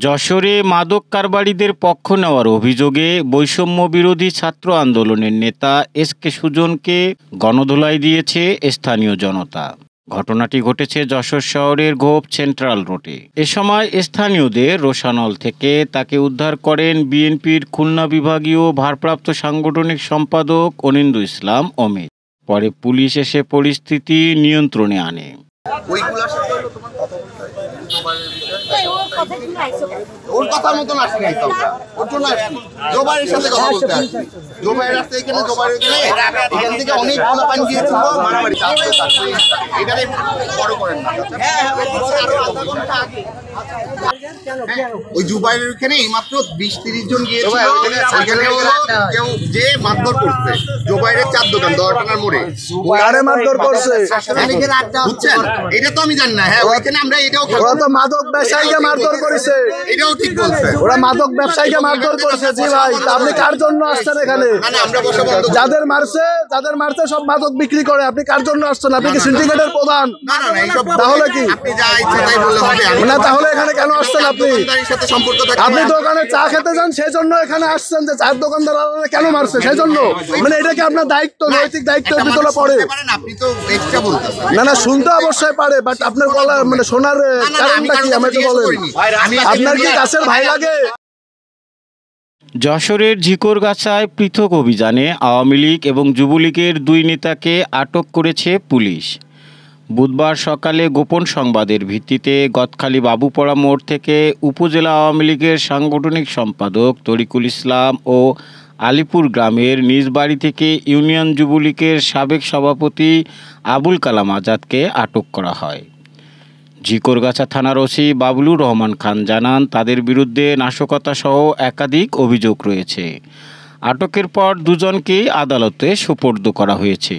যশোরে মাদক কারবারিদের পক্ষ নেওয়ার অভিযোগে বৈষম্য বিরোধী ছাত্র আন্দোলনের নেতা এসকে সুজনকে গণধোলাই দিয়েছে স্থানীয় জনতা। ঘটনাটি ঘটেছে যশোর শহরের গোপ সেন্ট্রাল রোডে। এ সময় স্থানীয়দের রোষানল থেকে তাকে উদ্ধার করেন বিএনপির খুলনা বিভাগীয় ভারপ্রাপ্ত সাংগঠনিক সম্পাদক অনিন্দু ইসলাম অমিত। পরে পুলিশ এসে পরিস্থিতি নিয়ন্ত্রণে আনে। ওর কথার মতন আসি নাই তো ওর জন্য আসছি জোবাইয়ের সাথে কথা বলতে আসছি। জোবাইয়ের আসতে এখানে জোবাইয়ের এখান থেকে অনেক পোলাপান গিয়েছিল মারামারি এখানে বড় করেন না। ওই জুবাইরের ওখানে মাত্র 20-30 জন গিয়েছিল। ওইখানে কেউ যে মারধর করছে জোবাইরের 4 দোকান 10 টাকার মোড়ে কারে মারধর করছে বুঝছেন? এটা তো আমি জানি না। হ্যাঁ ওইখানে আমরা এটাও ওরা তো মাদক ব্যবসায়ীকে মারধর করেছে। এটাও ঠিক বলছে, ওরা মাদক ব্যবসায়ীকে মারধর করেছে। জি ভাই, আপনি কার জন্য আসছেন এখানে? যাদের মারছে সব মাদক বিক্রি করে। আপনি কার জন্য আসছেন? আপনি কি সিন্ডিকেটের প্রধান? তাহলে কি না? তাহলে এখানে কেন আসছেন আপনি? আপনি দোকানে চা খেতে যান, সেই জন্য এখানে আসছেন যে চায়ের দোকানদার কেন মারছে সেই জন্য? মানে এটা কি আপনার দায়িত্ব, নৈতিক দায়িত্বের ভিতরে পড়ে? না না, শুনতে অবশ্যই পারে, বাট আপনার বলার মানে শোনার কারণটা কি আমাকে বলেন। আপনার কি কাছের ভাই লাগে? যশোরের ঝিকরগাছায় পৃথক অভিযানে আওয়ামী লীগ এবং যুবলীগের 2 নেতাকে আটক করেছে পুলিশ। বুধবার সকালে গোপন সংবাদের ভিত্তিতে গতখালী বাবুপাড়া মোড় থেকে উপজেলা আওয়ামী লীগের সাংগঠনিক সম্পাদক তরিকুল ইসলাম ও আলিপুর গ্রামের নিজ বাড়ি থেকে ইউনিয়ন যুবলীগের সাবেক সভাপতি আবুল কালাম আজাদকে আটক করা হয়। ঝিকরগাছা থানার ওসি বাবলুর রহমান খান জানান, তাদের বিরুদ্ধে নাশকতাসহ একাধিক অভিযোগ রয়েছে। আটকের পর 2 জনকেই আদালতে সোপর্দ করা হয়েছে।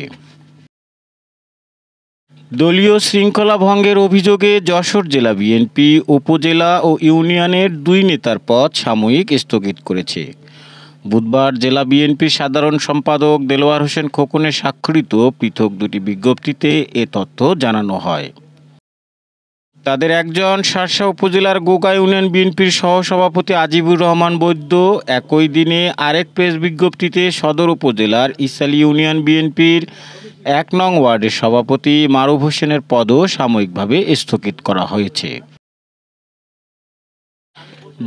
দলীয় শৃঙ্খলা ভঙ্গের অভিযোগে যশোর জেলা বিএনপি উপজেলা ও ইউনিয়নের 2 নেতার পদ সাময়িক স্থগিত করেছে। বুধবার জেলা বিএনপির সাধারণ সম্পাদক দেলোয়ার হোসেন খোকনের স্বাক্ষরিত পৃথক 2টি বিজ্ঞপ্তিতে এ তথ্য জানানো হয়। তাদের একজন শার্শা উপজেলার গোগা ইউনিয়ন বিএনপির সহসভাপতি আজিবুর রহমান বৈদ্য, একই দিনে আরেক প্রেস বিজ্ঞপ্তিতে সদর উপজেলার ইসালি ইউনিয়ন বিএনপির 1 নং ওয়ার্ডের সভাপতি মারুফ হোসেনের পদও সাময়িকভাবে স্থগিত করা হয়েছে।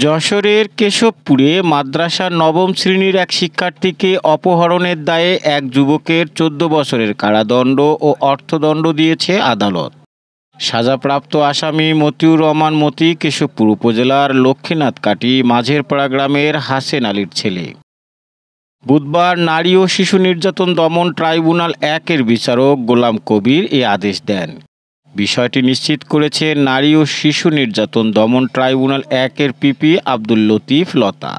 যশোরের কেশবপুরে মাদ্রাসার 9ম শ্রেণীর এক শিক্ষার্থীকে অপহরণের দায়ে এক যুবকের 14 বছরের কারাদণ্ড ও অর্থদণ্ড দিয়েছে আদালত। সাজাপ্রাপ্ত আসামি মতিউর রহমান মতি কেশবপুর উপজেলার লক্ষ্মীনাথকাটি মাঝেরপাড়া গ্রামের হাসেন আলীর ছেলে। বুধবার নারী ও শিশু নির্যাতন দমন ট্রাইব্যুনাল 1-এর বিচারক গোলাম কবির এ আদেশ দেন। বিষয়টি নিশ্চিত করেছে নারী ও শিশু নির্যাতন দমন ট্রাইব্যুনাল 1-এর পিপি আব্দুল লতিফ লতা।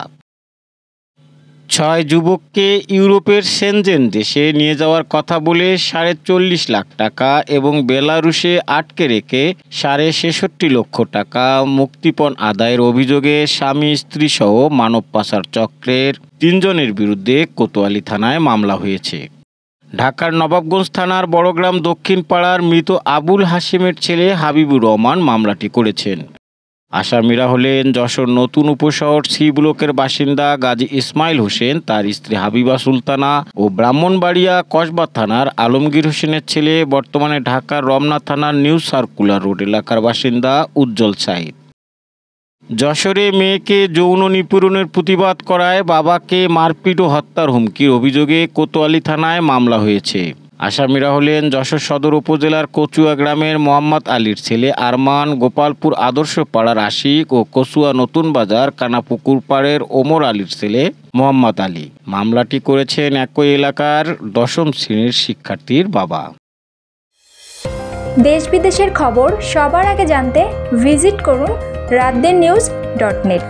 6 যুবককে ইউরোপের সেনজেন দেশে নিয়ে যাওয়ার কথা বলে 40.5 লাখ টাকা এবং বেলারুশে আটকে রেখে 66.5 লক্ষ টাকা মুক্তিপণ আদায়ের অভিযোগে স্বামী স্ত্রী সহ মানব পাচার চক্রের 3 জনের বিরুদ্ধে কোতোয়ালি থানায় মামলা হয়েছে। ঢাকার নবাবগঞ্জ থানার বড়গ্রাম দক্ষিণ পাড়ার মৃত আবুল হাশিমের ছেলে হাবিবুর রহমান মামলাটি করেছেন। আসামিরা হলেন যশোর নতুন উপশহর সি ব্লকের বাসিন্দা গাজী ইসমাইল হোসেন, তার স্ত্রী হাবিবা সুলতানা ও ব্রাহ্মণবাড়িয়া কসবা থানার আলমগীর হোসেনের ছেলে, বর্তমানে ঢাকার রমনা থানার নিউ সার্কুলার রোড এলাকার বাসিন্দা উজ্জ্বল সাইদ। যশোরে মেয়েকে যৌন নিপীড়নের প্রতিবাদ করায় বাবাকে মারপিট ও হত্যার হুমকির অভিযোগে কোতোয়ালি থানায় মামলা হয়েছে। আসামিরা হলেন যশোর সদর উপজেলার কচুয়া গ্রামের মোহাম্মদ আলীর ছেলে আরমান, গোপালপুর আদর্শ পাড়ার আশিক ও কচুয়া নতুন বাজার কানাপুকুর পাড়ের ওমর আলীর ছেলে মোহাম্মদ আলী। মামলাটি করেছেন একই এলাকার 10ম শ্রেণীর শিক্ষার্থীর বাবা। দেশ বিদেশের খবর সবার আগে জানতে ভিজিট করুন রাতদেরনিউজ.net।